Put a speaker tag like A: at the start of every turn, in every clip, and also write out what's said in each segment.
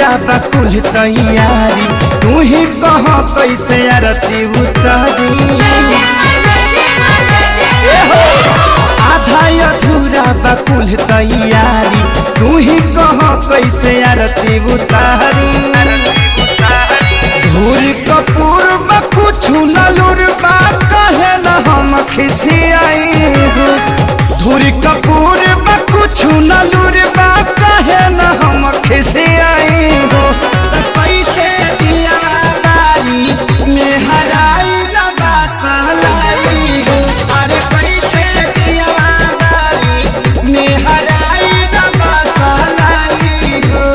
A: अधूरा बकुल तैयारी तू ही कह कैसे आरती उतारी। आधा अधूरा बकुल तैयारी तू ही कह कैसे आरती उतारी। धूल कपूर कुछ ललुर बा कहे न हम खिसियाई हो। धूल कपूर कुछ ललुर बा कहे न हम खिसियाई हो। कैसे दिया बारी में हराई लबा सहलाई हो। अरे कैसे दिया बारी में हराई लबा सहलाई हो।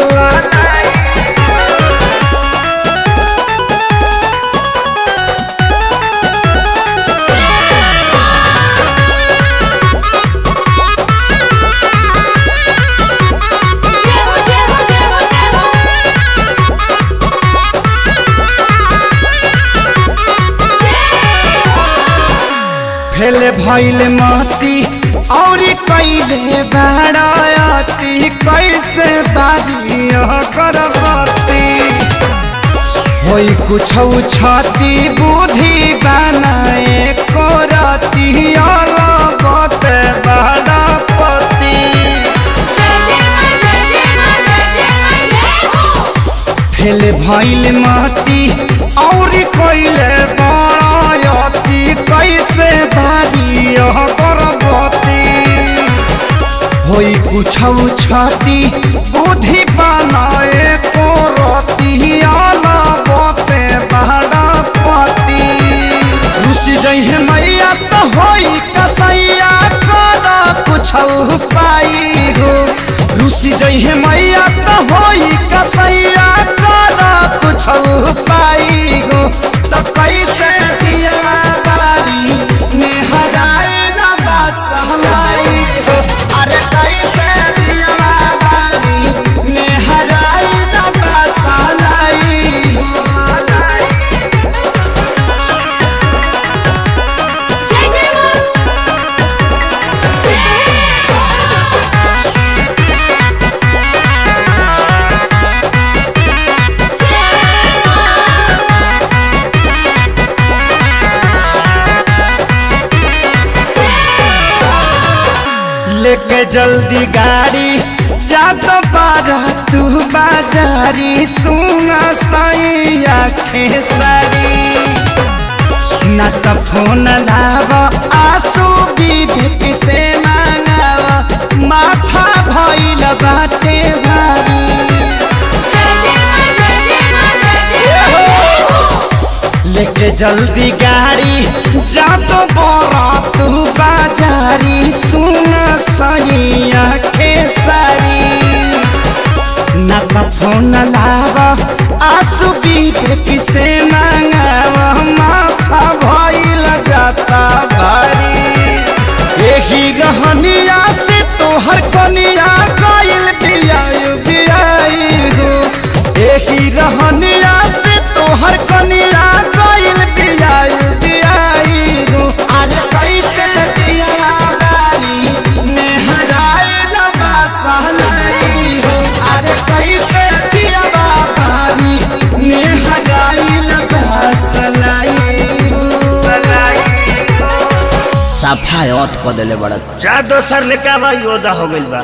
A: फेले भइले मती और कैले बाराती कैसे बारी करबती। होई कुछ छाती बुद्धि बनाए करती अलगत बारापति। फेले भइले मती और कैले बाराती कैसे बारी करबती। होई कुछ छाती बुद्धि बनाए करती अलगते बारापति। रुसी जइहे मैया तो होई कसैया कर कुछ पाई हो। रुसी जइहे मैया तो होई कसैया कर कुछ पाई हो। तो कैसे दिया बारी में हराए लबा सहलाई हो। अरे कैसे दिया बारी में हराए लबा सहलाई हो। लेके जल्दी गाड़ी जा तो बारा तू बाजारी सुना सैया खेसारी। न तो फोन लावा आंसू विवेक से मांगावा माथा भइल बाटे भारी। लेके जल्दी गाड़ी जा तो बारा तू बाजारी सुना सैया खेसारी। न तो फोन लावा आंसू विवेक से मांगावा माथा भइल जाता भारी। यही रहनिया से तोहर कनिया गइल बियाई बियाई हो। यही रहनिया से तोहर कनिया गइल बियाई बियाई हो। अरे कैसे दिया बारी में हराए लबा सहलाई हो। अरे कैसे दिया बारी में हराए लबा सहलाई हो।
B: सफाई औत को देले बड़ा
C: जा दोसर लेके आवा योदा हो गइल बा।